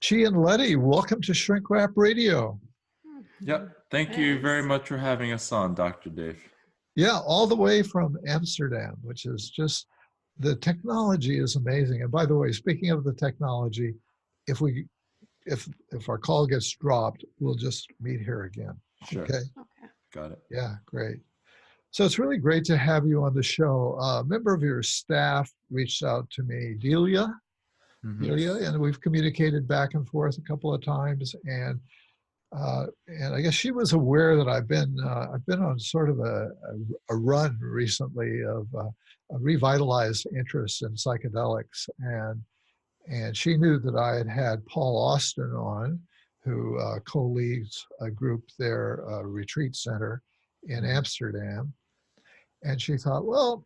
Chi and Leti, welcome to Shrink Wrap Radio. Yep. Thank you very Thanks. much for having us on, Dr. Dave. Yeah, all the way from Amsterdam, which is just the technology is amazing. And by the way, speaking of the technology, if we if our call gets dropped, we'll just meet here again. Sure. Okay. Okay. Got it. Yeah, great. So it's really great to have you on the show. A member of your staff reached out to me, Delia, and we've communicated back and forth a couple of times. And I guess she was aware that I've been on sort of a run recently of a revitalized interest in psychedelics, and she knew that I had had Paul Austin on, who co-leads a group there, a retreat center in Amsterdam, and she thought, well,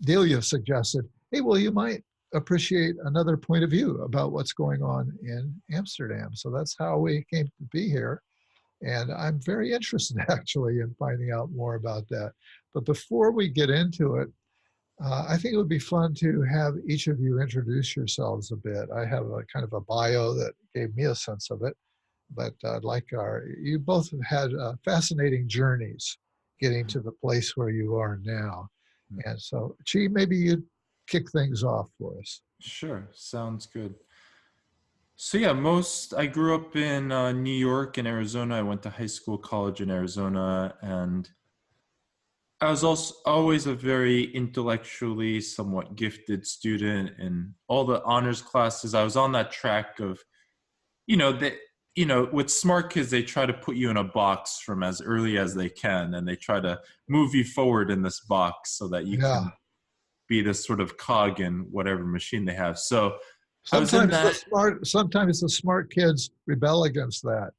Delia suggested, hey, well, you might appreciate another point of view about what's going on in Amsterdam. So that's how we came to be here. And I'm very interested actually in finding out more about that. But before we get into it, I think it would be fun to have each of you introduce yourselves a bit. I have a kind of a bio that gave me a sense of it, but I'd like you both have had fascinating journeys getting to the place where you are now. And so, Chi, maybe you'd kick things off for us. Sure. Sounds good. So yeah, I grew up in New York and Arizona. I went to high school, college in Arizona, and I was also always a very intellectually somewhat gifted student in all the honors classes. I was on that track of, with smart kids, they try to put you in a box from as early as they can, and they try to move you forward in this box so that you can be this sort of cog in whatever machine they have. So I was in that. Sometimes the smart kids rebel against that.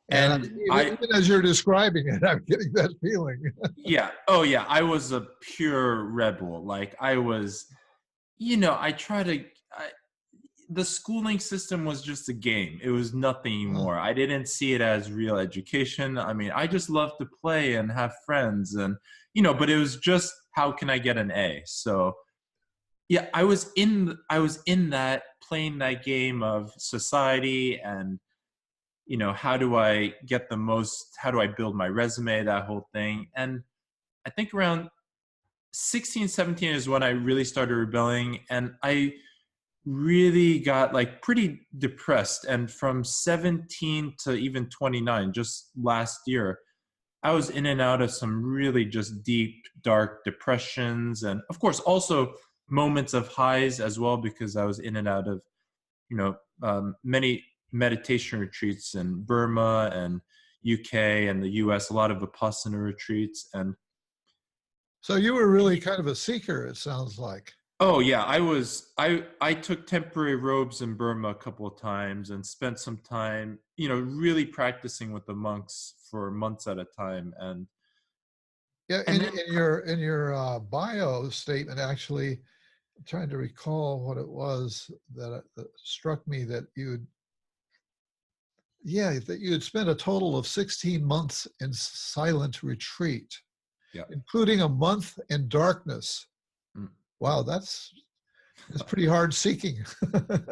And And even as you're describing it, I'm getting that feeling. yeah. Oh yeah. I was a pure rebel. Like I was, the schooling system was just a game. It was nothing more. I didn't see it as real education. I mean, I just loved to play and have friends and, but it was just, how can I get an A? So yeah, I was in that, playing that game of society and, how do I build my resume, that whole thing. And I think around 16, 17 is when I really started rebelling, and I really got like pretty depressed. And from 17 to even 29, just last year, I was in and out of some really just deep, dark depressions. And of course, also moments of highs as well, because I was in and out of, many meditation retreats in Burma and UK and the US, a lot of Vipassana retreats. And So you were really kind of a seeker, it sounds like. oh yeah, I took temporary robes in Burma a couple of times and spent some time, really practicing with the monks for months at a time. And Yeah, and in, then in your bio statement, actually, I'm trying to recall what it was that struck me that that you had spent a total of 16 months in silent retreat, yeah. including a month in darkness. Mm. Wow, that's pretty hard seeking.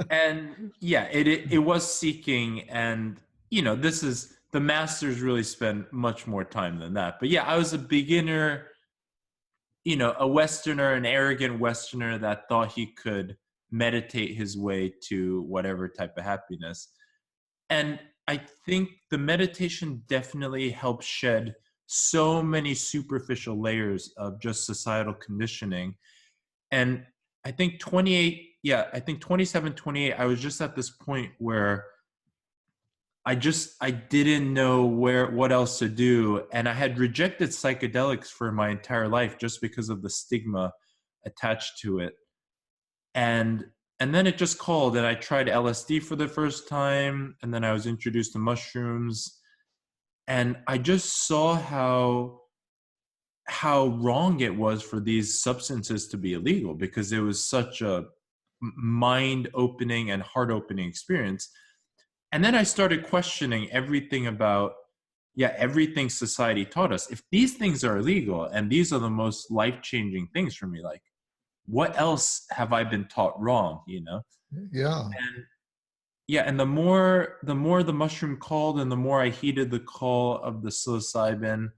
And yeah, it was seeking, and the masters really spend much more time than that. But yeah, I was a beginner, a Westerner, an arrogant Westerner that thought he could meditate his way to whatever type of happiness. And I think the meditation definitely helped shed so many superficial layers of just societal conditioning. And I think 27, 28, I was just at this point where I didn't know what else to do. And I had rejected psychedelics for my entire life just because of the stigma attached to it. And then it just called, and I tried LSD for the first time. And then I was introduced to mushrooms, and I just saw how wrong it was for these substances to be illegal, because it was such a mind-opening and heart-opening experience. And then I started questioning everything about, everything society taught us. If these things are illegal and these are the most life-changing things for me, like, what else have I been taught wrong, Yeah. yeah, and the more the mushroom called, and the more I heeded the call of the psilocybin,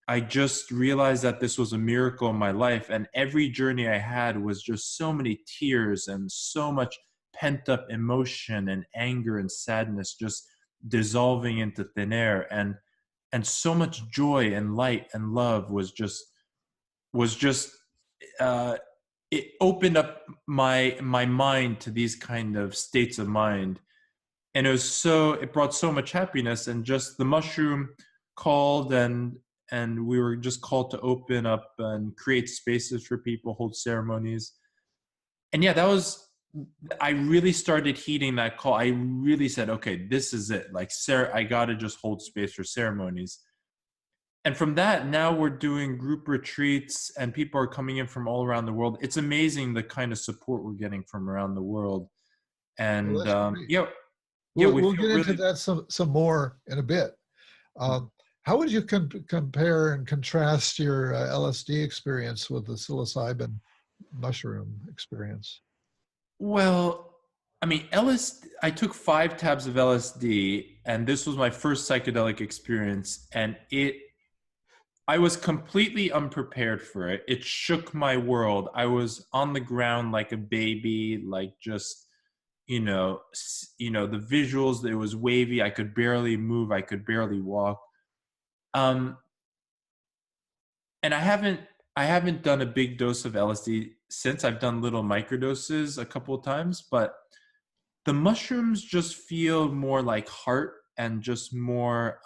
I just realized that this was a miracle in my life. And every journey I had was just so many tears and so much pent up emotion and anger and sadness just dissolving into thin air. And so much joy and light and love was just uh, it opened up my mind to these kind of states of mind. And it brought so much happiness. And just the mushroom called, and we were just called to open up and create spaces for people, hold ceremonies. And yeah, I really started heeding that call. I really said, okay, this is it. Like, Sarah, I got to just hold space for ceremonies. And from that, now we're doing group retreats, and people are coming in from all around the world. It's amazing the kind of support we're getting from around the world. Well, And that's great. yeah, we We'll feel get into really. that some more in a bit. How would you compare and contrast your LSD experience with the psilocybin mushroom experience? Well, I mean, I took 5 tabs of LSD, and this was my first psychedelic experience, and I was completely unprepared for it. It shook my world. I was on the ground like a baby, like just, the visuals, it was wavy. I could barely move. I could barely walk. Um, and I haven't done a big dose of LSD since. I've done little microdoses a couple of times, but the mushrooms just feel more like heart and just more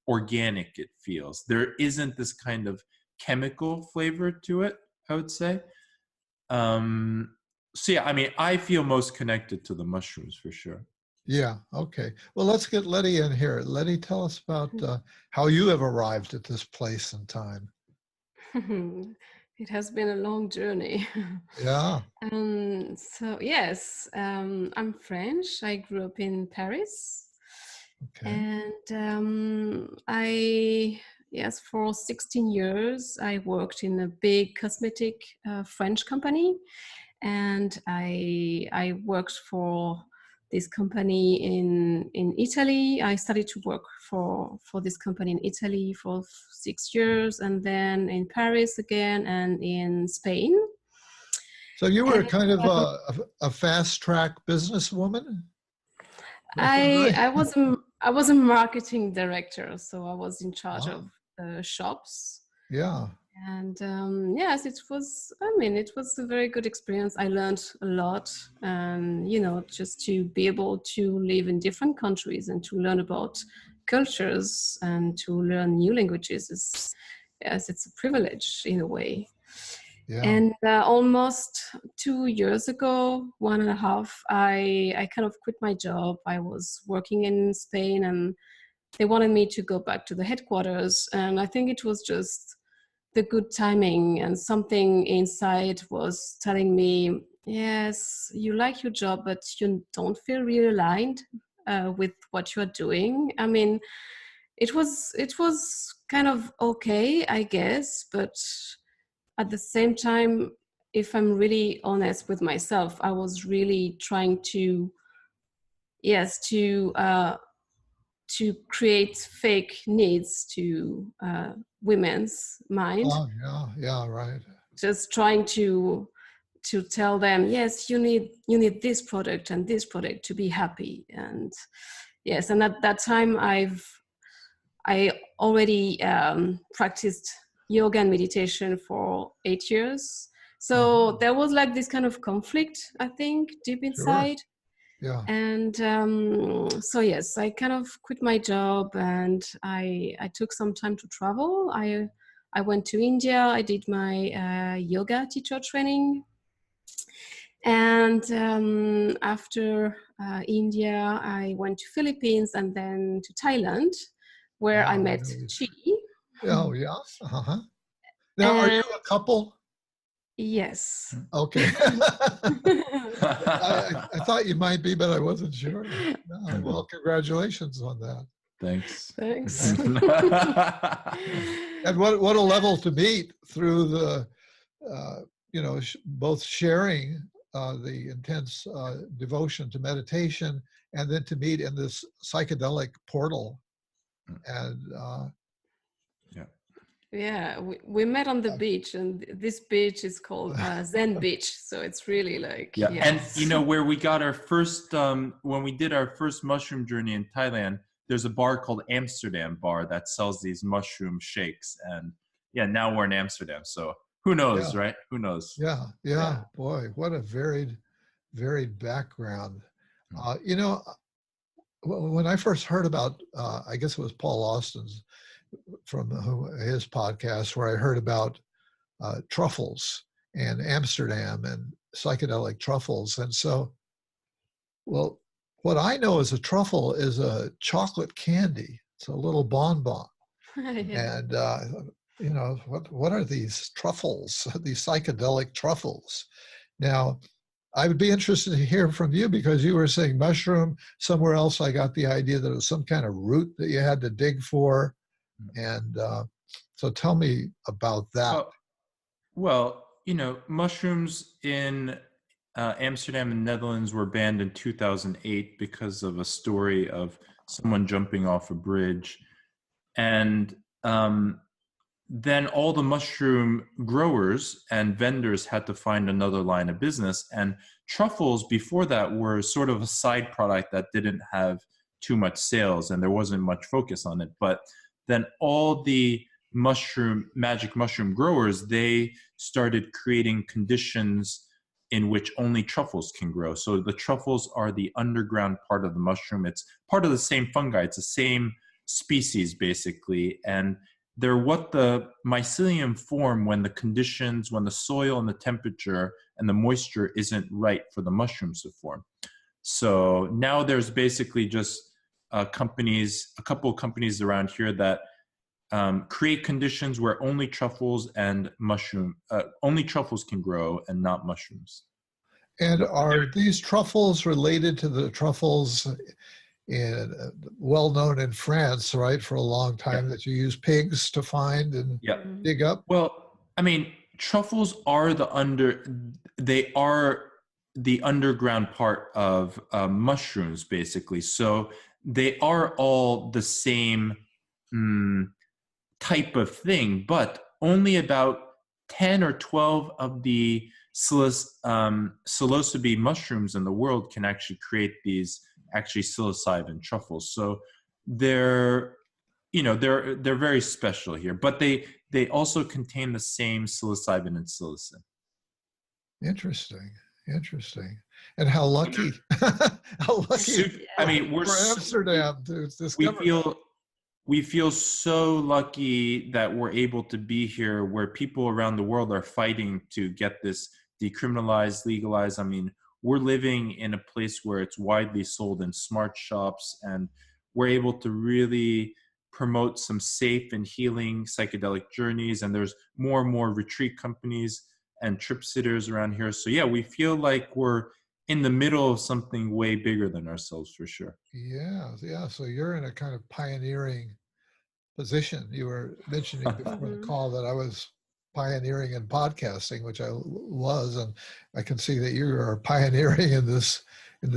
organic. It feels there isn't this kind of chemical flavor to it, I would say. So yeah, I mean, I feel most connected to the mushrooms for sure. Yeah, okay. Well, let's get Letty in here. Letty, tell us about how you have arrived at this place and time. It has been a long journey. Yeah, So yes, I'm French. I grew up in Paris, okay. and yes, for 16 years I worked in a big cosmetic French company, and I worked for this company in Italy. I started to work for this company in Italy for 6 years, and then in Paris again, and in Spain. So you were And kind of a fast track businesswoman? Is that I right? I was a marketing director, so I was in charge Wow. of the shops. Yeah, And yes, it was. I mean, it was a very good experience. I learned a lot, and just to be able to live in different countries and to learn about cultures and to learn new languages is, yes, it's a privilege in a way. yeah. And almost 2 years ago, 1.5, I kind of quit my job. I was working in Spain, and they wanted me to go back to the headquarters, and I think it was just the good timing, and something inside was telling me, yes, you like your job, but you don't feel really aligned with what you're doing. I mean, it was kind of okay, I guess, but at the same time, if I'm really honest with myself, I was really trying to, yes, to create fake needs to women's mind, Oh, yeah, yeah, right. just trying to tell them, yes, you need this product and this product to be happy. And yes, and at that time I already practiced yoga and meditation for 8 years, so there was like this kind of conflict, I think, deep Sure. inside. Yeah. And so yes, I kind of quit my job, and I took some time to travel. I went to India. I did my yoga teacher training, and after India, I went to Philippines and then to Thailand, where I Wow. met Chi. Oh, yeah. Uh-huh. Now, are And you a couple? yes. Okay. I thought you might be, but I wasn't sure. No, well, congratulations on that. Thanks. Thanks. And what a level to meet through the, both sharing the intense devotion to meditation, and then to meet in this psychedelic portal. And yeah, we met on the beach, and this beach is called Zen Beach. So it's really like, yeah. yes. And where we got our first, when we did our first mushroom journey in Thailand, there's a bar called Amsterdam Bar that sells these mushroom shakes. And yeah, now we're in Amsterdam. So who knows, right? Who knows? Yeah. Boy, what a varied background. When I first heard about, I guess it was Paul Austin's from his podcast, where I heard about truffles and Amsterdam and psychedelic truffles. And so, well, what I know as a truffle is a chocolate candy. It's a little bonbon. Yeah. And, what are these truffles, these psychedelic truffles? Now, I would be interested to hear from you, because you were saying mushroom. Somewhere else, I got the idea that it was some kind of root that you had to dig for. And so tell me about that. Well, mushrooms in Amsterdam and Netherlands were banned in 2008 because of a story of someone jumping off a bridge. And then all the mushroom growers and vendors had to find another line of business. And truffles before that were sort of a side product that didn't have too much sales, and there wasn't much focus on it. But then all the magic mushroom growers, they started creating conditions in which only truffles can grow. So the truffles are the underground part of the mushroom. It's part of the same fungi. It's the same species, basically. And they're what the mycelium form when the conditions, when the soil and the temperature and the moisture isn't right for the mushrooms to form. So now there's basically just a couple of companies around here that create conditions where only truffles can grow and not mushrooms. And are these truffles related to the truffles well known in France, right, for a long time, that you use pigs to find and dig up? Well, I mean, truffles are the underground part of mushrooms, basically. So they are all the same type of thing, but only about 10 or 12 of the psilocybin mushrooms in the world can actually create these psilocybin truffles. So they're very special here, but they also contain the same psilocybin and psilocin. Interesting. And how lucky! How lucky! I mean, we're for Amsterdam to discover. We feel so lucky that we're able to be here, where people around the world are fighting to get this decriminalized, legalized. I mean, we're living in a place where it's widely sold in smart shops, and we're able to really promote some safe and healing psychedelic journeys. And there's more and more retreat companies and trip sitters around here. So yeah, we feel like we're in the middle of something way bigger than ourselves, for sure. Yeah. So you're in a kind of pioneering position. You were mentioning before the call that I was pioneering in podcasting, which I was, and I can see that you are pioneering in this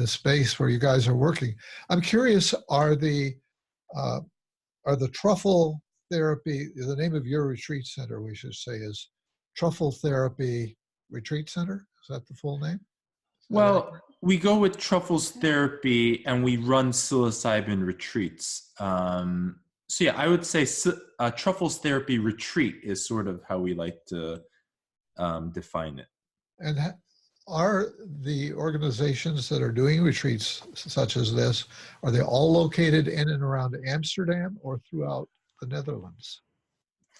space where you guys are working. I'm curious, are the truffle therapy, the name of your retreat center, we should say, is Truffle Therapy Retreat Center? Is that the full name? Well, we go with Truffles Therapy, and we run psilocybin retreats. So yeah, I would say Truffles Therapy Retreat is sort of how we like to define it. And are the organizations that are doing retreats such as this, are they all located in and around Amsterdam or throughout the Netherlands?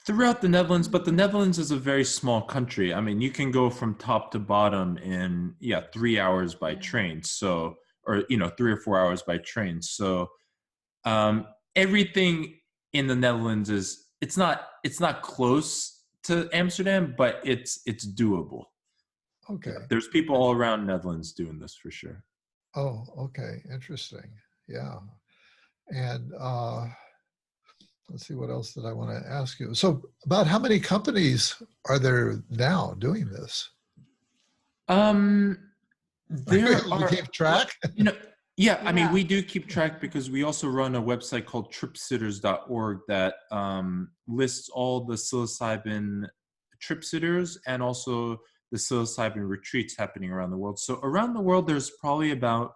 Throughout the Netherlands, but the Netherlands is a very small country. I mean, you can go from top to bottom in 3 hours by train. So, or 3 or 4 hours by train. So, everything in the Netherlands it's not close to Amsterdam, but it's doable. Okay. There's people all around Netherlands doing this for sure. Oh, okay. Interesting. Yeah. And let's see, what else did I want to ask you? So about how many companies are there now doing this? There You are, keep track? you know, yeah, I mean, Yeah. we do keep track because we also run a website called tripsitters.org that lists all the psilocybin trip sitters and also the psilocybin retreats happening around the world. So around the world, there's probably about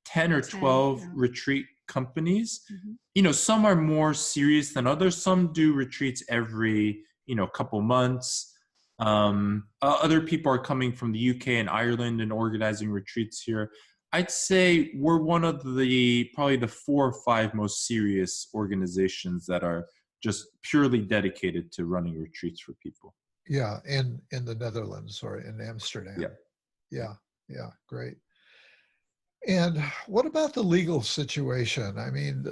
10 or 10, 12 yeah. retreat companies. Mhm. You know, some are more serious than others. Some do retreats every, couple months. Other people are coming from the UK and Ireland and organizing retreats here. I'd say we're one of probably the 4 or 5 most serious organizations that are just purely dedicated to running retreats for people. Yeah, in the Netherlands or in Amsterdam. Yeah. Yeah, yeah, great. And what about the legal situation? I mean,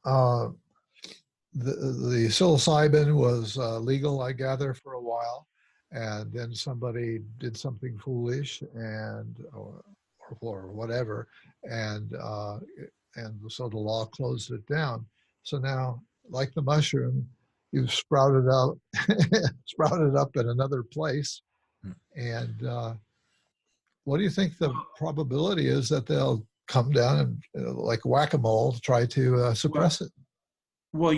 uh, the psilocybin was legal, I gather, for a while, and then somebody did something foolish or whatever, and so the law closed it down. So now, like the mushroom, you've sprouted out, sprouted up in another place, Hmm. and what do you think the probability is that they'll come down and, like whack-a-mole, try to Well, suppress it? well,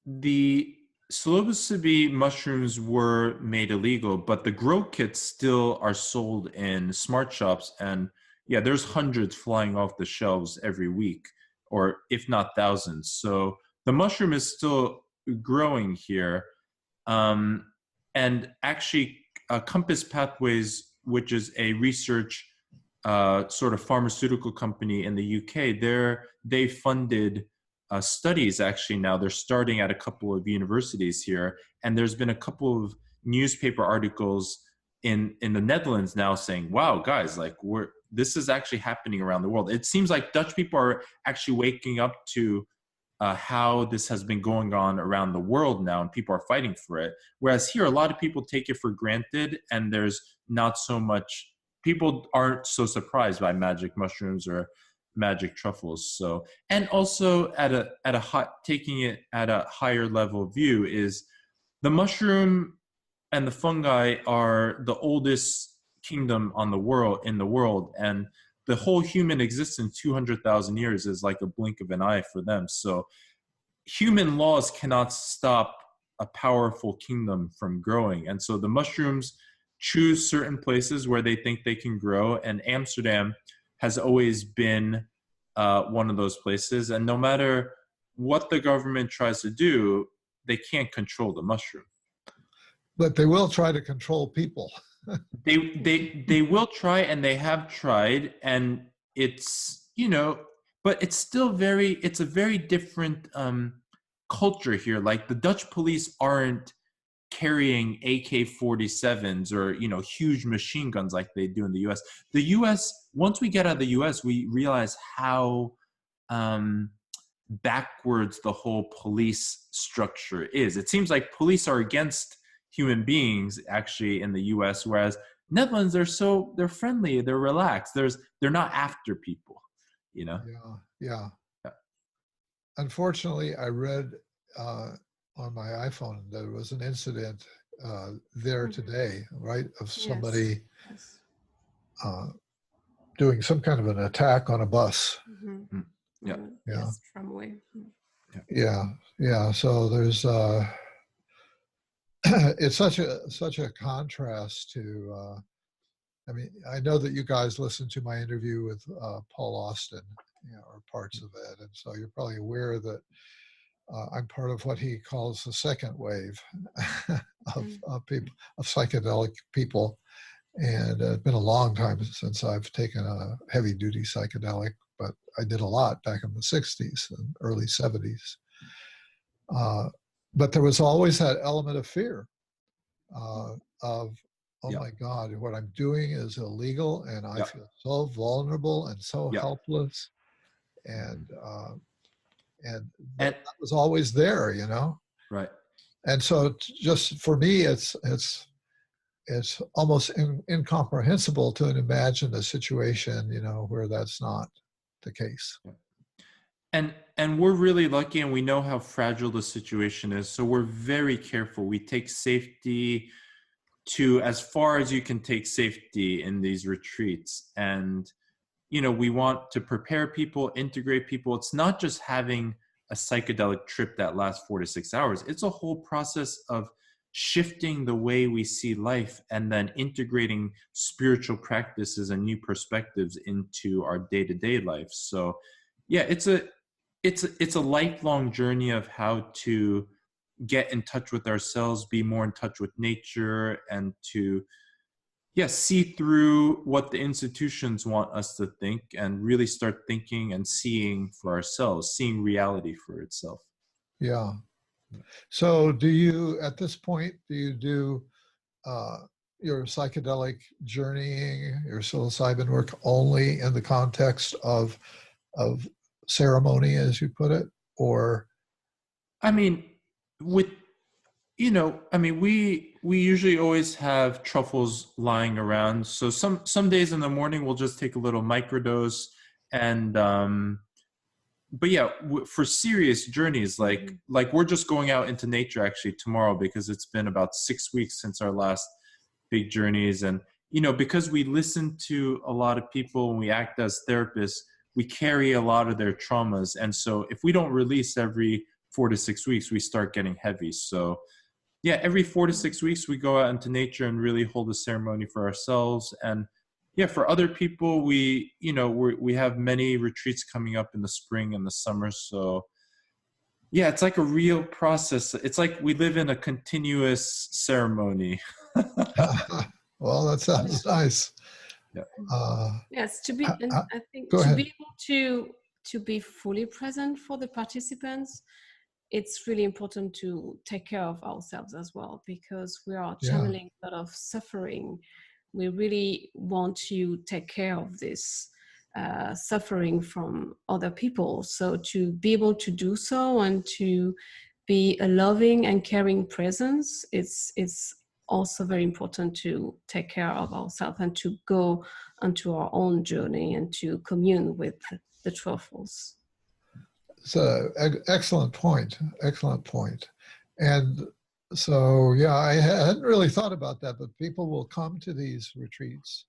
the psilocybin mushrooms were made illegal, but the grow kits still are sold in smart shops. And yeah, there's hundreds flying off the shelves every week, or if not thousands. So the mushroom is still growing here. Um, and actually, Compass Pathways, which is a research sort of pharmaceutical company in the UK, they funded studies. Actually, now they're starting at a couple of universities here, and there's been a couple of newspaper articles in the Netherlands now saying, "Wow, guys, like this is actually happening around the world." It seems like Dutch people are actually waking up to how this has been going on around the world now, and people are fighting for it. Whereas here, a lot of people take it for granted, and there's not so much. People aren't so surprised by magic mushrooms or magic truffles. So, and also taking it at a higher level view is the mushroom and the fungi are the oldest kingdom in the world, and the whole human existence 200,000 years is like a blink of an eye for them. So human laws cannot stop a powerful kingdom from growing. And so the mushrooms choose certain places where they think they can grow, and Amsterdam has always been one of those places. And no matter what the government tries to do, they can't control the mushroom. But they will try to control people. They will try, and they have tried, and it's but it's still it's a very different culture here. Like the Dutch police aren't carrying AK-47s or huge machine guns like they do in the US. The US, once we get out of the US, we realize how backwards the whole police structure is. It seems like police are against human beings actually in the US, whereas Netherlands, they're friendly, they're relaxed, they're not after people. Yeah, yeah. Yeah. Unfortunately, I read on my iPhone there was an incident there today, right, of somebody Yes. Doing some kind of an attack on a bus. Mm-hmm. Yeah. Yeah. Yes, tramway. Yeah, yeah. So there's it's such a contrast to. I mean, I know that you guys listened to my interview with Paul Austin, or parts of it, and so you're probably aware that I'm part of what he calls the second wave of people, of psychedelic people, and it's been a long time since I've taken a heavy-duty psychedelic, but I did a lot back in the '60s and early '70s. But there was always that element of fear of, oh my God, what I'm doing is illegal, and I feel so vulnerable and so helpless, and that was always there, Right. And so, just for me, it's almost incomprehensible to imagine a situation, where that's not the case. And we're really lucky, and we know how fragile the situation is, so we're very careful. We take safety to as far as you can take safety in these retreats. And, we want to prepare people, integrate people. It's not just having a psychedelic trip that lasts 4 to 6 hours. It's a whole process of shifting the way we see life and then integrating spiritual practices and new perspectives into our day-to-day life. So yeah, it's a lifelong journey of how to get in touch with ourselves, be more in touch with nature, and to see through what the institutions want us to think and really start thinking and seeing for ourselves, seeing reality for itself. Yeah. So do you, at this point, do you do your psychedelic journeying, your psilocybin work only in the context of ceremony, as you put it? Or I mean, we usually always have truffles lying around. So some days in the morning we'll just take a little microdose, and but yeah, for serious journeys, like we're just going out into nature actually tomorrow, because it's been about 6 weeks since our last big journeys. And because we listen to a lot of people and we act as therapists, we carry a lot of their traumas, and so if we don't release every 4 to 6 weeks, we start getting heavy. So yeah, every 4 to 6 weeks we go out into nature and really hold a ceremony for ourselves. And yeah, for other people, we have many retreats coming up in the spring and the summer. So yeah, it's like a real process. It's like we live in a continuous ceremony. well, that sounds nice. Yeah. Yes, to be, and I think Go to ahead. be able to be fully present for the participants, it's really important to take care of ourselves as well, because we are channeling a lot of suffering. We really want to take care of this suffering from other people. So to be able to do so and to be a loving and caring presence, it's also very important to take care of ourselves and to go onto our own journey and to commune with the truffles. It's an excellent point. Excellent point. And so, yeah, I hadn't really thought about that, but people will come to these retreats,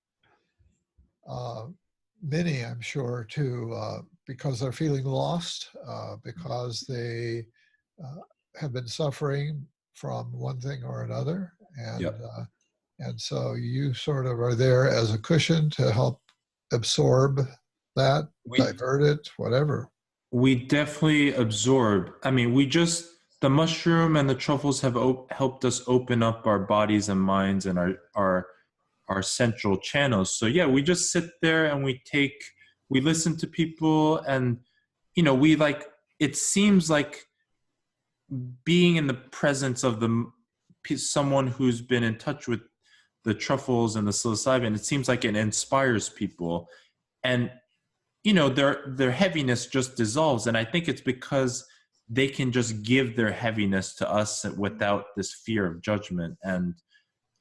many, I'm sure, too, because they're feeling lost, because they have been suffering from one thing or another. And so you sort of are there as a cushion to help absorb that, divert it, whatever. We definitely absorb. I mean, the mushroom and the truffles have helped us open up our bodies and minds and our central channels. So yeah, we just sit there and we listen to people, and it seems like being in the presence of someone who's been in touch with the truffles and the psilocybin, it seems like it inspires people, and their heaviness just dissolves. And I think it's because they can just give their heaviness to us without this fear of judgment. And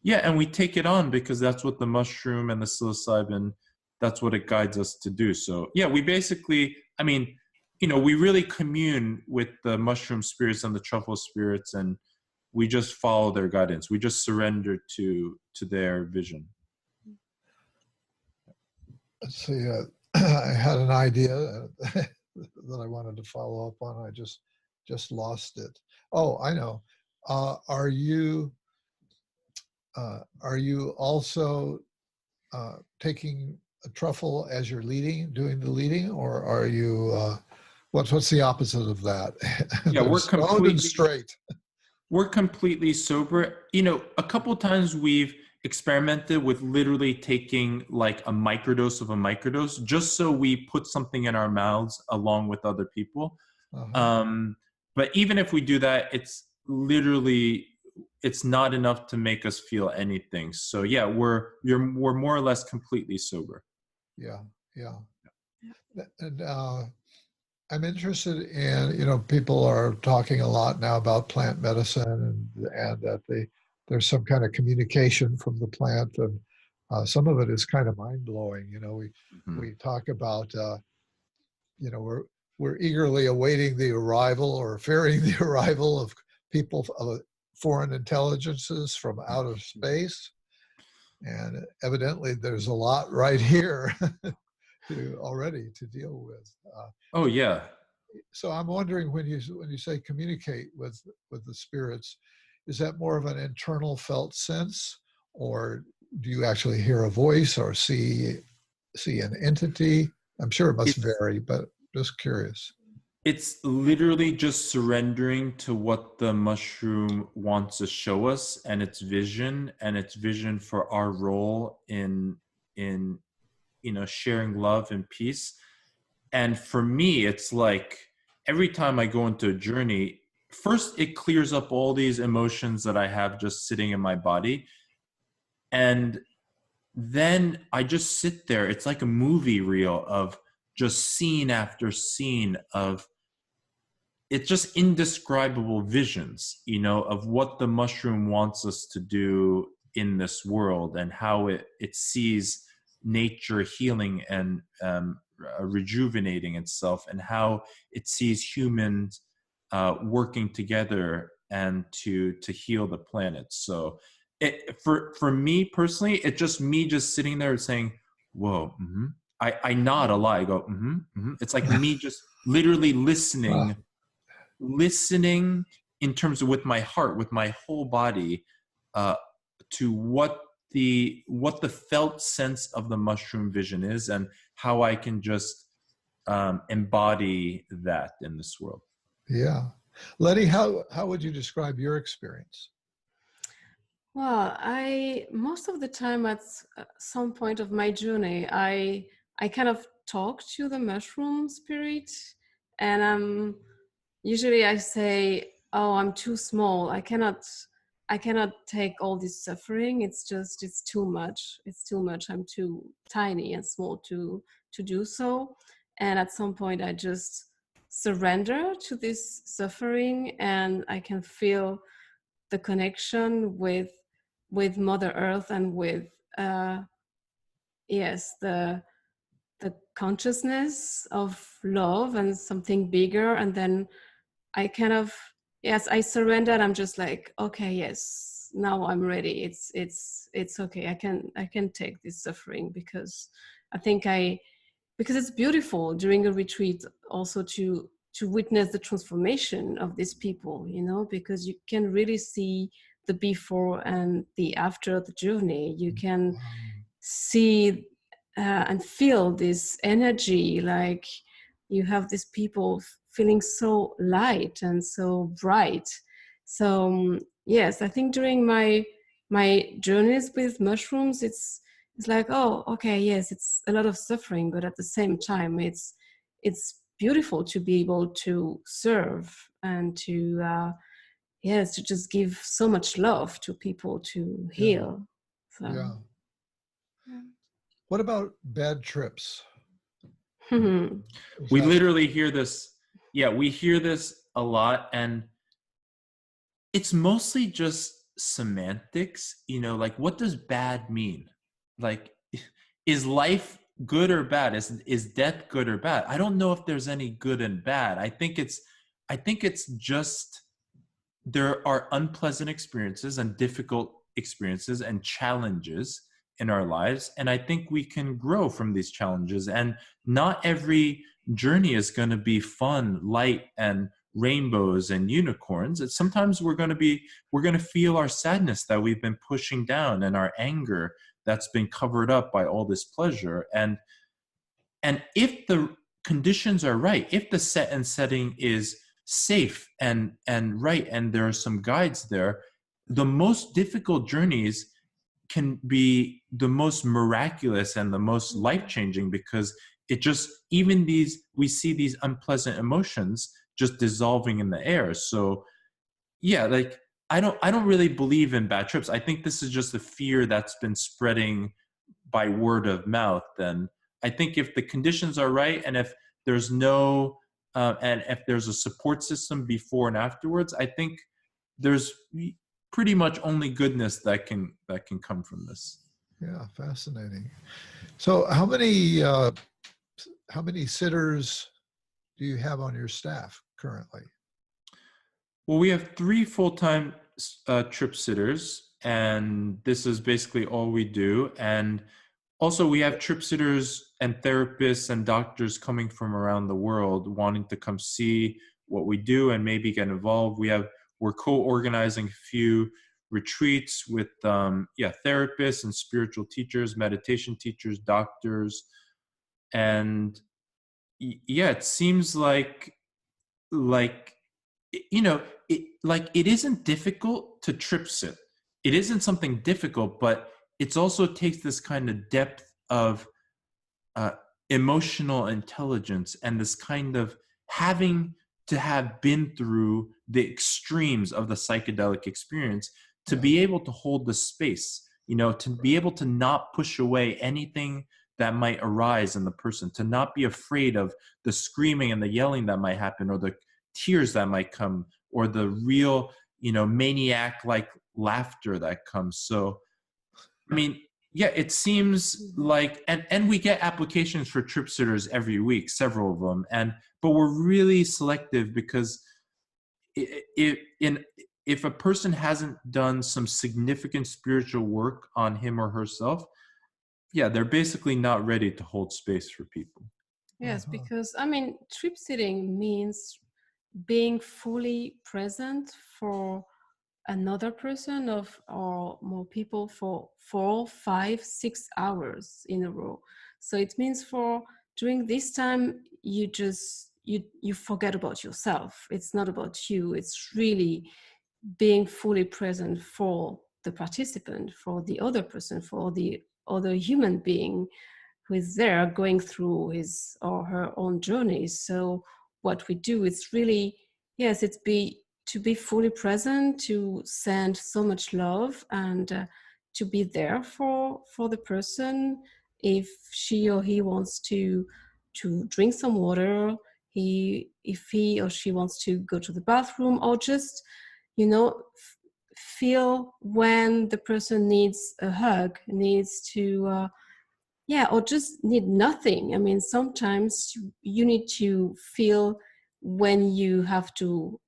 we take it on because that's what the mushroom and the psilocybin, that's what it guides us to do. So yeah, we basically, we really commune with the mushroom spirits and the truffle spirits, and we just follow their guidance. We just surrender to their vision. Let's see. I had an idea that I wanted to follow up on. I just lost it. Oh, I know. Are you also taking a truffle as you're doing the leading, or are you? What's the opposite of that? Yeah, we're completely straight. We're completely sober. A couple of times we've experimented with literally taking like a microdose of a microdose, just so we put something in our mouths along with other people. But even if we do that, it's not enough to make us feel anything. So yeah, we're more or less completely sober. Yeah. And I'm interested in, people are talking a lot now about plant medicine and that there's some kind of communication from the plant, and some of it is kind of mind-blowing. We talk about, we're eagerly awaiting the arrival or fearing the arrival of people foreign intelligences from out of space. And evidently there's a lot right here already to deal with. Oh yeah. So I'm wondering, when you say communicate with the spirits, is that more of an internal felt sense, or do you actually hear a voice or see an entity? I'm sure it must vary, but just curious. It's literally just surrendering to what the mushroom wants to show us, and its vision, for our role in sharing love and peace. And for me, it's like every time I go into a journey, first it clears up all these emotions that I have just sitting in my body, and then I just sit there. It's like a movie reel of just scene after scene of, it's just indescribable visions, of what the mushroom wants us to do in this world, and how it sees nature healing and rejuvenating itself, and how it sees humans working together and to heal the planet. So for me personally, it's just me just sitting there saying, whoa, mm-hmm. I nod a lot. I go, mm-hmm, mm-hmm. It's like me just literally listening in terms of with my heart, with my whole body, to what the felt sense of the mushroom vision is, and how I can just embody that in this world. Yeah. Leti, how would you describe your experience? Well, most of the time at some point of my journey, I kind of talk to the mushroom spirit, and usually I say, "Oh, I'm too small. I cannot take all this suffering. It's too much. It's too much. I'm too tiny and small to do so." And at some point, I just surrender to this suffering, and I can feel the connection with Mother Earth, and with the consciousness of love and something bigger. And then I kind of, I surrendered. I'm just like, okay, yes, now I'm ready. It's okay. I can take this suffering, because I think because it's beautiful during a retreat also to witness the transformation of these people, because you can really see the before and the after the journey. You can see and feel this energy, like you have these people feeling so light and so bright. So yes, I think during my journeys with mushrooms, it's like, oh, okay, yes, it's a lot of suffering, but at the same time, it's beautiful to be able to serve and to to just give so much love to people to heal. Yeah. What about bad trips? We literally hear this. Yeah, we hear this a lot, and it's mostly just semantics, like, what does bad mean? Like, is life good or bad? Is death good or bad? I don't know if there's any good and bad. I think it's just, there are unpleasant experiences and difficult experiences and challenges in our lives, and I think we can grow from these challenges. And not every journey is going to be fun, light, and rainbows and unicorns. It's sometimes we're going to feel our sadness that we've been pushing down, and our anger that's been covered up by all this pleasure. And if the conditions are right, if the setting is safe and right, and there are some guides there, the most difficult journeys can be the most miraculous and the most life-changing, because it just, even we see these unpleasant emotions just dissolving in the air. So yeah, like, I don't really believe in bad trips. I think this is just a fear that's been spreading by word of mouth. And I think if the conditions are right, and if there's and if there's a support system before and afterwards, I think there's pretty much only goodness that can come from this. Yeah, fascinating. So how many sitters do you have on your staff currently? Well, we have 3 full-time trip sitters, and this is basically all we do. And also, we have trip sitters and therapists and doctors coming from around the world wanting to come see what we do and maybe get involved. We're co-organizing a few retreats with therapists and spiritual teachers, meditation teachers, doctors, and it seems like it isn't difficult to trip sit. It isn't something difficult, but it also takes this kind of depth of emotional intelligence and this kind of having to have been through the extremes of the psychedelic experience to be able to hold the space, to be able to not push away anything that might arise in the person, to not be afraid of the screaming and the yelling that might happen, or the tears that might come, or the real, maniac like laughter that comes. So, I mean, it seems like, and we get applications for trip sitters every week, several of them, but we're really selective because if a person hasn't done some significant spiritual work on him or herself, they're basically not ready to hold space for people. Yes, because trip sitting means being fully present for another person or more people for 4, 5, 6 hours in a row. So it means during this time you forget about yourself. It's not about you. It's really being fully present for the participant, for the other person, for the other human being who is there going through his or her own journey. So what we do is really, to be fully present, to send so much love, and to be there for the person. If she or he wants to drink some water, if he or she wants to go to the bathroom, or just feel when the person needs a hug, needs to or just need nothing. Sometimes you need to feel when you have to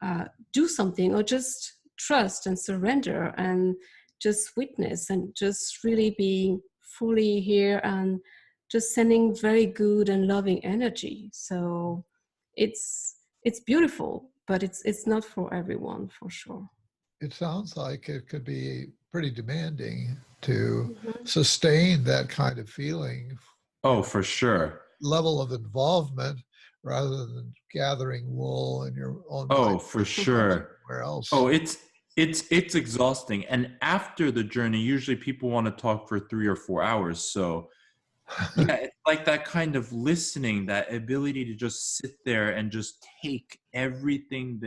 do something, or just trust and surrender and just witness and just really be fully here and just sending very good and loving energy. So it's beautiful, but it's not for everyone, for sure. It sounds like it could be pretty demanding to sustain that kind of feeling. Oh, for sure. Level of involvement rather than gathering wool in your own mind. Oh, for sure. Where else? Oh, it's exhausting. And after the journey, usually people want to talk for 3 or 4 hours. So it's like that kind of listening, that ability to just sit there and just take everything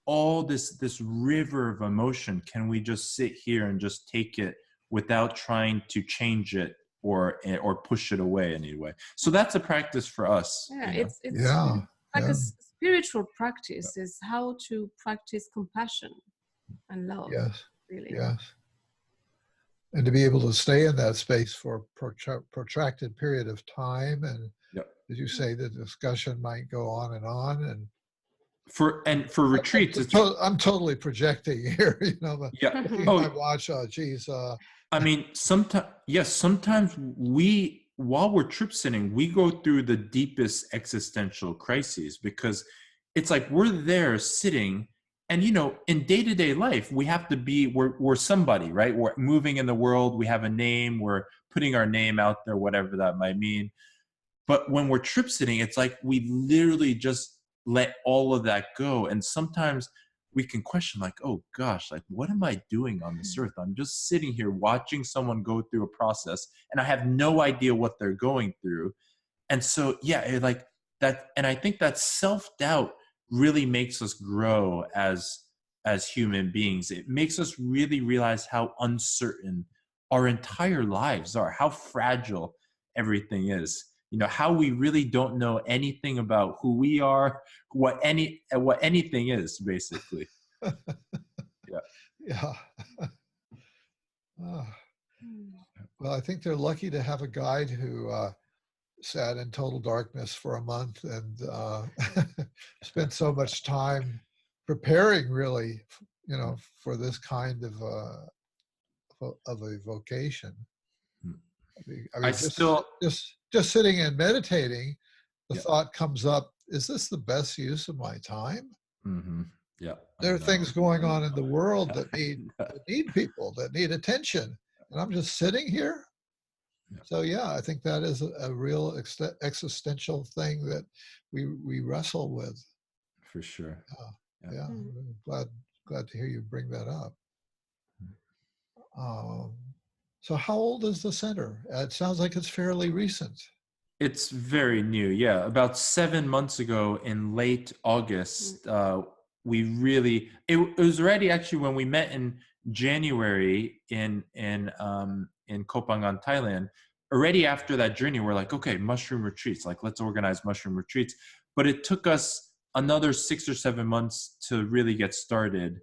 all this river of emotion. Can we just sit here and just take it without trying to change it or push it away anyway? So that's a practice for us. It's like a spiritual practice is how to practice compassion and love. Yes, really. Yes. And to be able to stay in that space for a protracted period of time, and as you say, the discussion might go on, and for retreats, I'm totally projecting here, but I watch, sometimes while we're trip sitting, we go through the deepest existential crises, because it's like we're there sitting, and in day-to-day life we have to be, we're somebody, right? We're moving in the world, we have a name, we're putting our name out there, whatever that might mean. But when we're trip sitting, it's like we literally just let all of that go. And sometimes we can question, like, oh gosh, like, what am I doing on this earth? I'm just sitting here watching someone go through a process, and I have no idea what they're going through. And so, like that. And I think that self-doubt really makes us grow as human beings. It makes us really realize how uncertain our entire lives are, how fragile everything is. How we really don't know anything about who we are, what anything is, basically. Well, I think they're lucky to have a guide who sat in total darkness for a month and spent so much time preparing, really, for this kind of a vocation. I I mean, still, just sitting and meditating, the yeah. thought comes up: is this the best use of my time? Mm-hmm. Yeah, I There are know. things going on in the world that need people, that need attention, and I'm just sitting here. Yeah, So yeah, I think that is a real existential thing that we wrestle with. for sure. Yeah. Yeah, I'm glad to hear you bring that up. Um, so how old is the center? It sounds like it's fairly recent. It's very new. Yeah. About 7 months ago in late August, it was already actually when we met in January in Kopangan, Thailand. Already after that journey, we're like, okay, mushroom retreats. Like, let's organize mushroom retreats. But it took us another 6 or 7 months to really get started.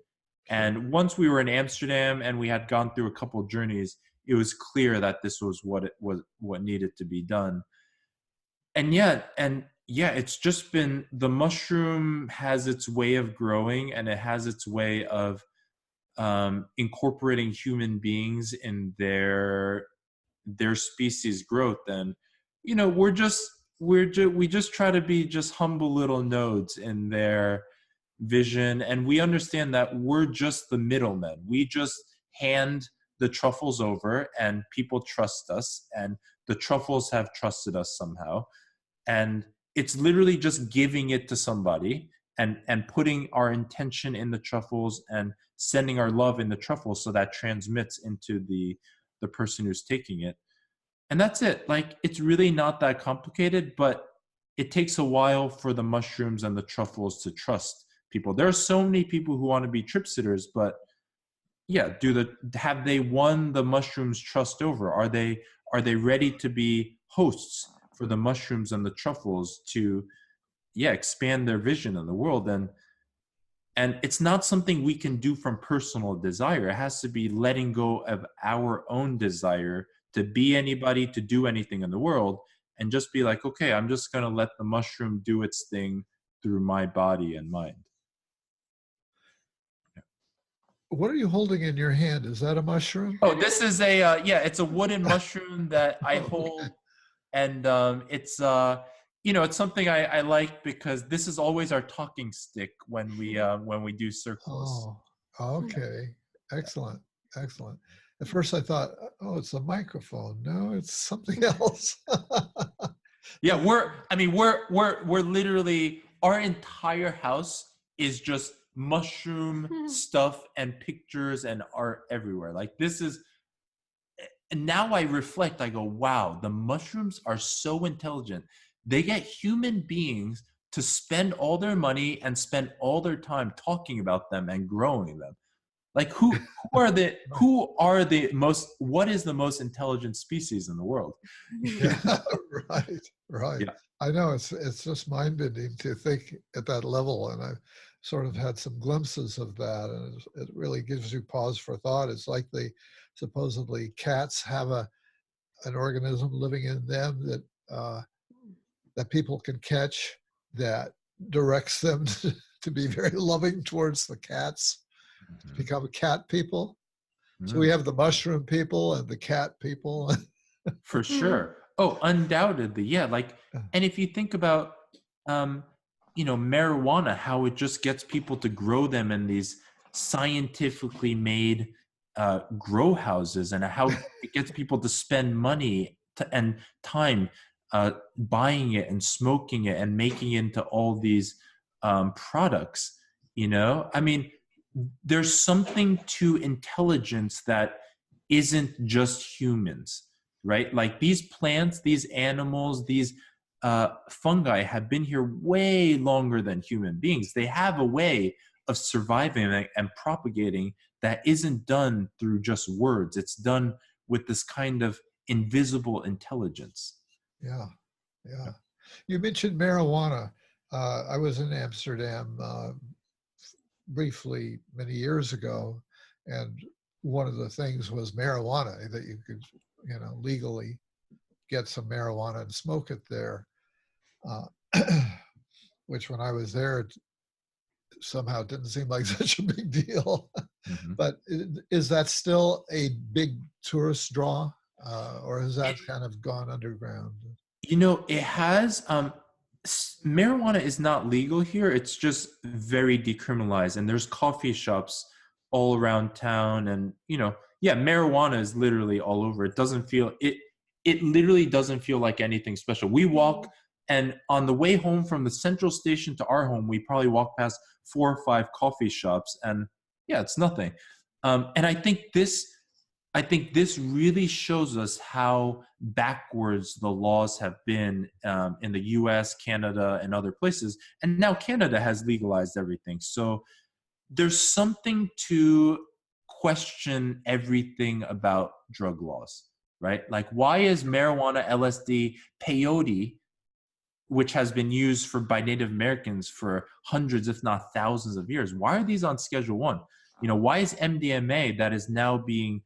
And once we were in Amsterdam and we had gone through a couple of journeys, it was clear that this was what needed to be done. And it's just been, the mushroom has its way of growing, and it has its way of incorporating human beings in their species growth. And we just try to be just humble little nodes in their vision, and we understand that we're just the middlemen. We just hand the truffles over, and people trust us, and the truffles have trusted us somehow. And it's literally just giving it to somebody, and putting our intention in the truffles and sending our love in the truffles, so that transmits into the person who's taking it. And that's it. Like, it's really not that complicated, but it takes a while for the mushrooms and the truffles to trust people. There are so many people who want to be trip sitters, but yeah, have they won the mushrooms trust over? Are they ready to be hosts for the mushrooms and the truffles to expand their vision in the world? And it's not something we can do from personal desire. It has to be letting go of our own desire to be anybody, to do anything in the world, and just be like, okay, I'm just going to let the mushroom do its thing through my body and mind. What are you holding in your hand? Is that a mushroom? Oh, this is it's a wooden mushroom that I hold. And it's something I like, because this is always our talking stick when we do circles. Oh, okay. Excellent. Excellent. At first I thought, oh, it's a microphone. No, it's something else. Yeah, we're literally, our entire house is just mushroom stuff and pictures and art everywhere. Like, this is, and now I reflect, I go, wow, the mushrooms are so intelligent. They get human beings to spend all their money and spend all their time talking about them and growing them. Like, what is the most intelligent species in the world? Yeah, right. Yeah. I know it's just mind-bending to think at that level, and I've sort of had some glimpses of that, and it really gives you pause for thought. It's like supposedly cats have an organism living in them that people can catch, that directs them to be very loving towards the cats, to become cat people. So we have the mushroom people and the cat people. For sure. Oh, undoubtedly. Yeah. Like, and if you think about, marijuana, how it just gets people to grow them in these scientifically made grow houses, and how it gets people to spend money and time buying it and smoking it and making it into all these products. I mean, there's something to intelligence that isn't just humans, right? Like, these plants, these animals, these fungi have been here way longer than human beings. They have a way of surviving and propagating that isn't done through just words. It's done with this kind of invisible intelligence. Yeah. You mentioned marijuana. I was in Amsterdam briefly many years ago, and one of the things was marijuana, that you could, legally get some marijuana and smoke it there. Which, when I was there, somehow it didn't seem like such a big deal. Mhm. But is that still a big tourist draw, or has that It, kind of gone underground? it has. Marijuana is not legal here. It's just very decriminalized, and there's coffee shops all around town, and yeah, marijuana is literally all over. It doesn't feel it. It literally doesn't feel like anything special. We walk, and on the way home from the central station to our home, we probably walk past 4 or 5 coffee shops, and yeah, it's nothing. And I think this really shows us how backwards the laws have been in the US, Canada, and other places. And now Canada has legalized everything. So there's something to question everything about drug laws, right? Like, why is marijuana, LSD, peyote, which has been used by Native Americans for hundreds, if not thousands of years, why are these on Schedule 1? Why is MDMA, that is now being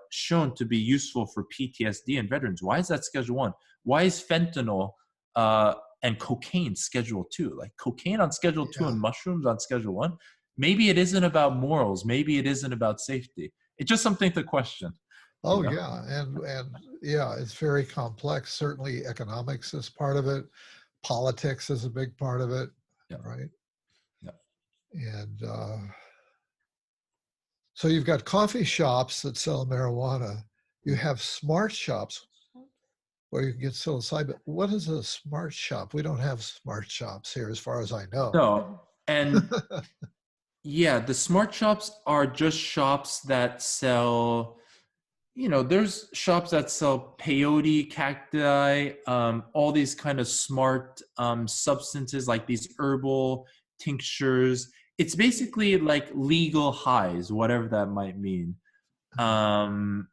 shown to be useful for PTSD and veterans, why is that Schedule 1? Why is fentanyl and cocaine Schedule 2? Like, cocaine on Schedule 2 and mushrooms on Schedule 1? Maybe it isn't about morals. Maybe it isn't about safety. It's just something to question. Oh yeah, and yeah, it's very complex. Certainly, economics is part of it. Politics is a big part of it, Yeah. right? Yeah. And so you've got coffee shops that sell marijuana. You have smart shops where you can get psilocybin. What is a smart shop? We don't have smart shops here, as far as I know. No. And yeah, the smart shops are just shops that sell, there's shops that sell peyote, cacti, all these kind of smart substances, like these herbal tinctures. It's basically like legal highs, whatever that might mean. And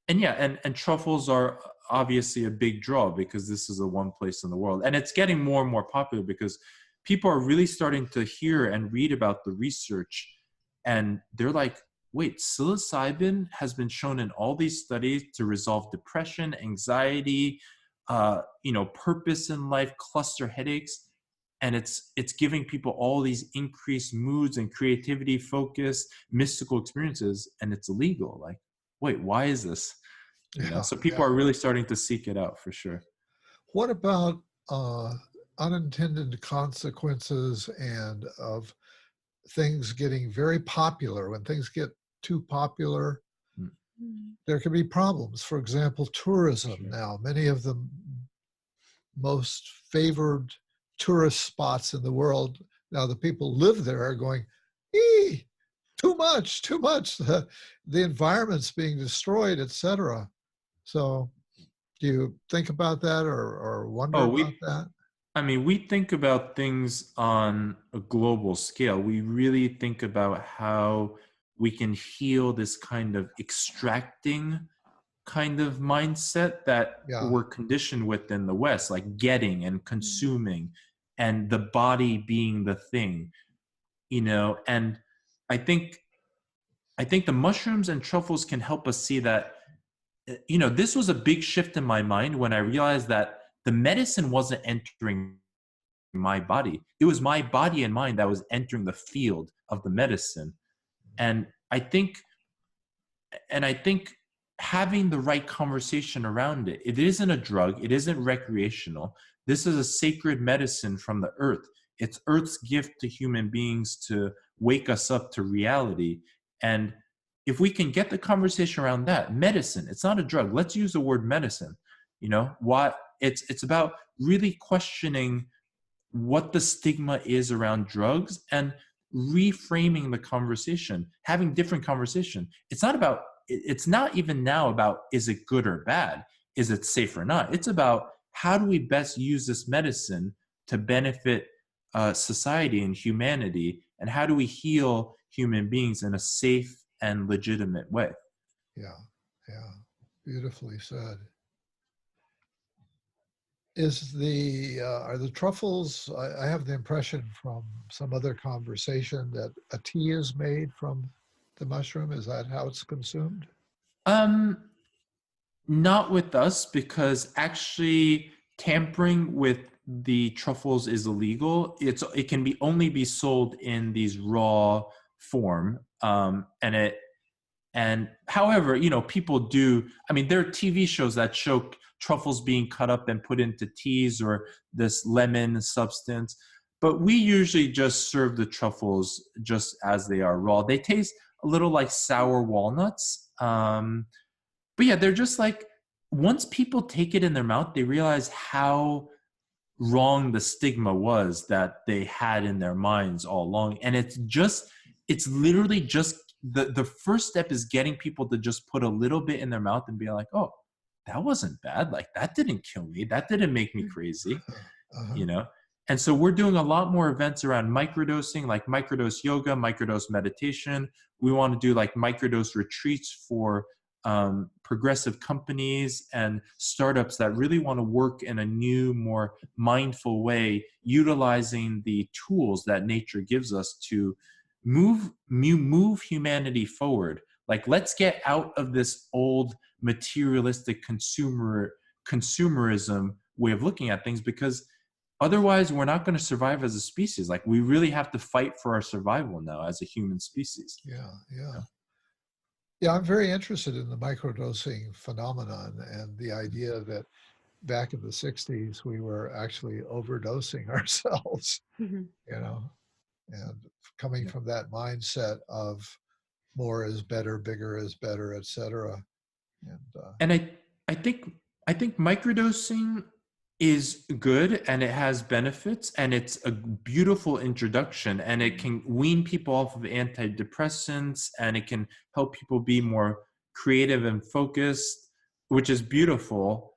yeah, and truffles are obviously a big draw because this is the one place in the world. And it's getting more and more popular because people are really starting to hear and read about the research. And they're like, wait, psilocybin has been shown in all these studies to resolve depression, anxiety, purpose in life, cluster headaches. And it's giving people all these increased moods and creativity, focus, mystical experiences, and it's illegal. Like, wait, why is this? So people are really starting to seek it out for sure. What about unintended consequences and of things getting very popular? When things get too popular, there can be problems. For example, tourism. Sure. Now, many of the most favored tourist spots in the world, now the people live there are going, too much, too much. The environment's being destroyed, etc. So do you think about that or wonder about that? I mean, we think about things on a global scale. We really think about how we can heal this kind of extracting kind of mindset that we're conditioned with in the West, like getting and consuming and the body being the thing, and I think the mushrooms and truffles can help us see that. This was a big shift in my mind when I realized that the medicine wasn't entering my body. It was my body and mind that was entering the field of the medicine. And I think having the right conversation around it, it isn't a drug, it isn't recreational. This is a sacred medicine from the earth. It's Earth's gift to human beings to wake us up to reality. And if we can get the conversation around that, medicine, it's not a drug. Let's use the word medicine. What it's about really questioning what the stigma is around drugs and reframing the conversation, having different conversation. It's not even now about, is it good or bad? Is it safe or not? It's about, how do we best use this medicine to benefit society and humanity? And how do we heal human beings in a safe and legitimate way? Yeah. Beautifully said. Are the truffles, I have the impression from some other conversation that a tea is made from the mushroom. Is that how it's consumed? Not with us, because actually tampering with the truffles is illegal. It can be only be sold in these raw form, and however, people do. I mean, there are TV shows that show truffles being cut up and put into teas or this lemon substance. But we usually just serve the truffles just as they are raw. They taste a little like sour walnuts. But yeah, they're just like, once people take it in their mouth, they realize how wrong the stigma was that they had in their minds all along. And it's literally just the first step is getting people to just put a little bit in their mouth and be like, oh, that wasn't bad. Like, that didn't kill me. That didn't make me crazy, And so we're doing a lot more events around microdosing, like microdose yoga, microdose meditation. We want to do like microdose retreats for progressive companies and startups that really want to work in a new, more mindful way, utilizing the tools that nature gives us to move humanity forward. Like, let's get out of this old materialistic consumerism way of looking at things, because otherwise we're not going to survive as a species. Like, we really have to fight for our survival now as a human species. Yeah, I'm very interested in the microdosing phenomenon and the idea that back in the 60s, we were actually overdosing ourselves, and coming from that mindset of more is better, bigger is better, etc. And I think microdosing is good, and it has benefits, and it's a beautiful introduction, and it can wean people off of antidepressants, and it can help people be more creative and focused, which is beautiful.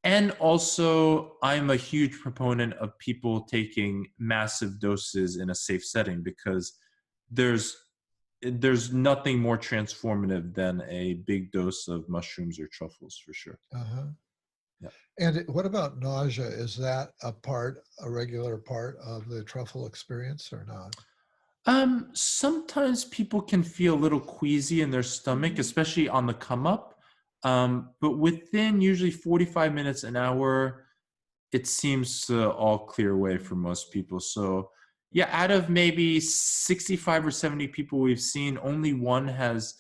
And also, I'm a huge proponent of people taking massive doses in a safe setting, because there's nothing more transformative than a big dose of mushrooms or truffles, for sure. Yeah. And what about nausea? Is that a regular part of the truffle experience or not? Sometimes people can feel a little queasy in their stomach, especially on the come up. But within usually 45 minutes, an hour, it seems to all clear away for most people. So yeah, out of maybe 65 or 70 people we've seen, only one has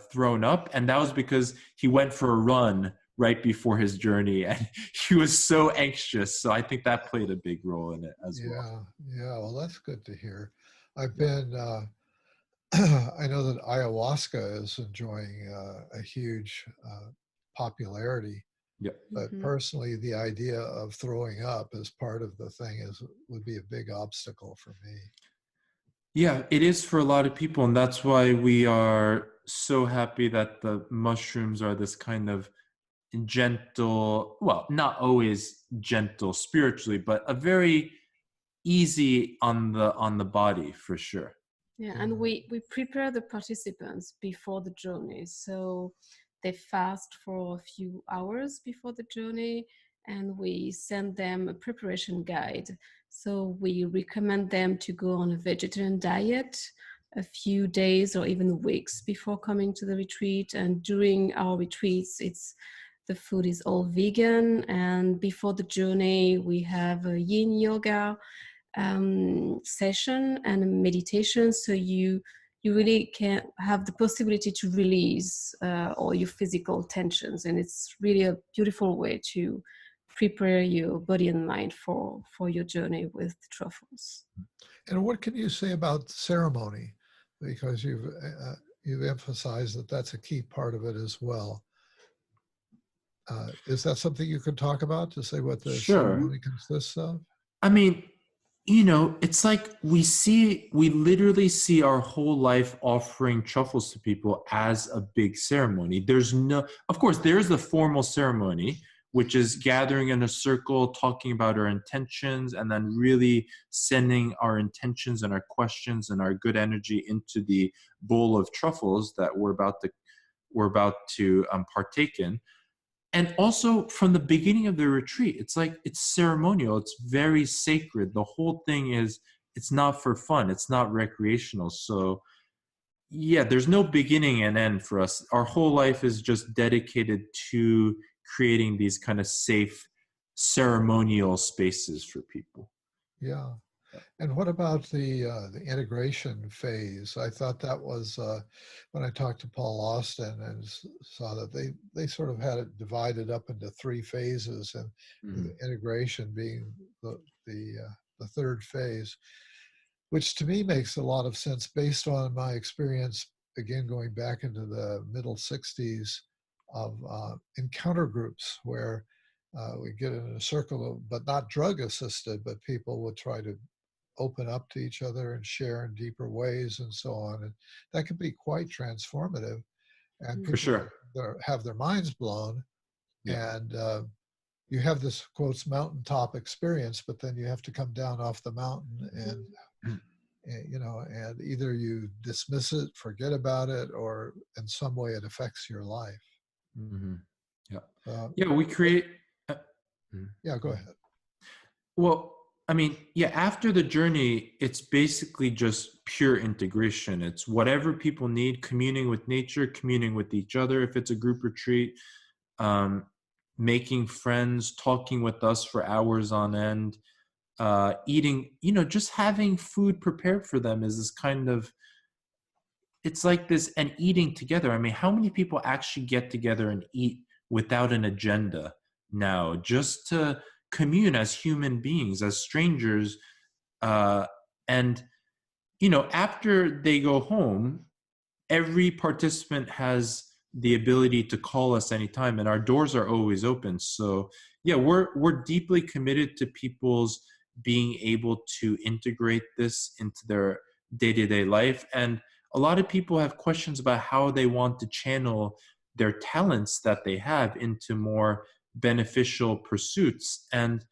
thrown up, and that was because he went for a run right before his journey, and he was so anxious. So I think that played a big role in it as well. Yeah. Well, that's good to hear. I've been, I know that ayahuasca is enjoying a huge popularity. Yep. But personally, the idea of throwing up as part of the thing would be a big obstacle for me. Yeah, it is for a lot of people, and that's why we are so happy that the mushrooms are this kind of gentle, well, not always gentle spiritually, but a very easy on the body, for sure. Yeah, and we prepare the participants before the journey. So they fast for a few hours before the journey, and we send them a preparation guide. So we recommend them to go on a vegetarian diet a few days or even weeks before coming to the retreat. And during our retreats, the food is all vegan. And before the journey, we have a yin yoga session and a meditation. So you really can have the possibility to release all your physical tensions. And it's really a beautiful way to prepare your body and mind for your journey with the truffles. And what can you say about ceremony? Because you've emphasized that that's a key part of it as well. Is that something you could talk about, to say what the ceremony consists of? I mean, it's like we literally see our whole life offering truffles to people as a big ceremony. Of course, there's the formal ceremony, which is gathering in a circle, talking about our intentions, and then really sending our intentions and our questions and our good energy into the bowl of truffles that we're about to partake in. And also, from the beginning of the retreat, it's ceremonial. It's very sacred. The whole thing it's not for fun. It's not recreational. So yeah, there's no beginning and end for us. Our whole life is just dedicated to creating these kind of safe ceremonial spaces for people. Yeah. And what about the integration phase? I thought that was when I talked to Paul Austin and saw that they sort of had it divided up into three phases, and with integration being the third phase, which to me makes a lot of sense based on my experience, again, going back into the middle 60s of encounter groups where we get in a circle of, but not drug assisted, but people would try to open up to each other and share in deeper ways and so on. And that can be quite transformative. And For people sure. have their minds blown. Yeah. And you have this, quotes, mountaintop experience, but then you have to come down off the mountain and you know, and either you dismiss it, forget about it, or in some way it affects your life. Mm-hmm. Yeah. Uh, Yeah, we create. yeah, go ahead. Well, I mean, yeah, after the journey, it's basically just pure integration. It's whatever people need, communing with nature, communing with each other. If it's a group retreat, um, making friends, talking with us for hours on end, eating, you know, just having food prepared for them is this kind of, it's like this, and eating together. I mean, how many people actually get together and eat without an agenda now, just to commune as human beings, as strangers? Uh, and, you know, after they go home, every participant has the ability to call us anytime, and our doors are always open. So yeah, we're deeply committed to people's being able to integrate this into their day-to-day life. And a lot of people have questions about how they want to channel their talents that they have into more beneficial pursuits. And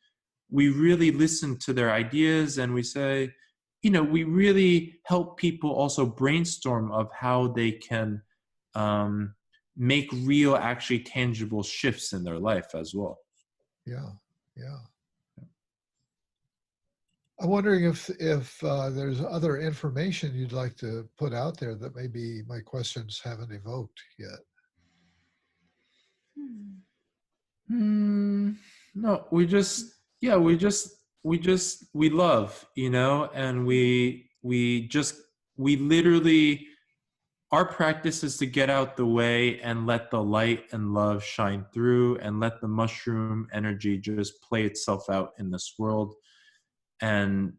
we really listen to their ideas, and we say, you know, we really help people also brainstorm of how they can make real, actually tangible shifts in their life as well. Yeah, yeah. I'm wondering if there's other information you'd like to put out there that maybe my questions haven't evoked yet. No, we just, yeah, we love, you know, and we literally, our practice is to get out the way and let the light and love shine through, and let the mushroom energy just play itself out in this world, and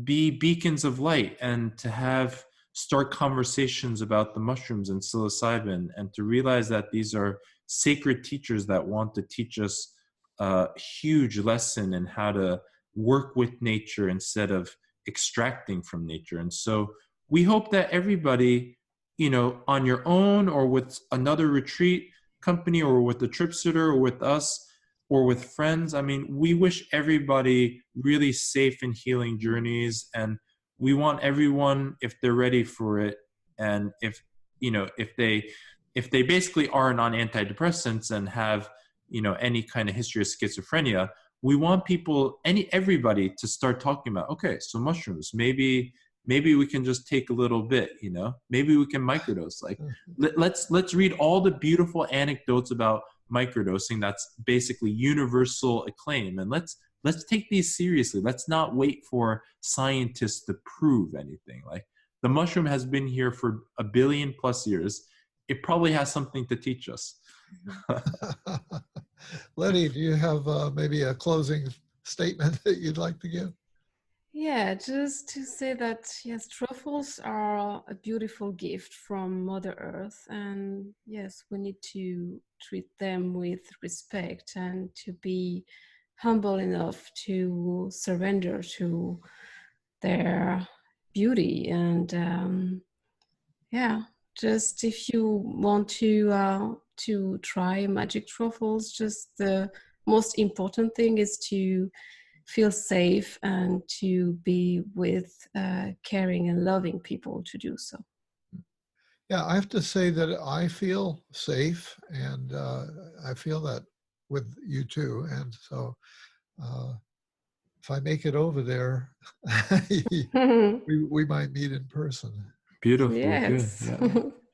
be beacons of light, and to have start conversations about the mushrooms and psilocybin, and to realize that these are sacred teachers that want to teach us a huge lesson in how to work with nature instead of extracting from nature. And so we hope that everybody, you know, on your own or with another retreat company or with the trip sitter or with us or with friends, I mean, we wish everybody really safe and healing journeys, and we want everyone, if they're ready for it, and if, you know, if they basically aren't on antidepressants and have, you know, any kind of history of schizophrenia, we want people, everybody to start talking about, okay, so mushrooms, maybe we can just take a little bit, you know, maybe we can microdose. Like, let's read all the beautiful anecdotes about microdosing that's basically universal acclaim, and let's take these seriously. Let's not wait for scientists to prove anything. Like, the mushroom has been here for 1 billion plus years. It probably has something to teach us. Leti, do you have maybe a closing statement that you'd like to give? Yeah, just to say that, yes, truffles are a beautiful gift from Mother Earth. And yes, we need to treat them with respect and to be humble enough to surrender to their beauty. And yeah, just if you want to try magic truffles, just the most important thing is to feel safe and to be with caring and loving people to do so. Yeah, I have to say that I feel safe, and I feel that with you too. And so if I make it over there, we might meet in person. Beautiful. Good. Yes. Yeah.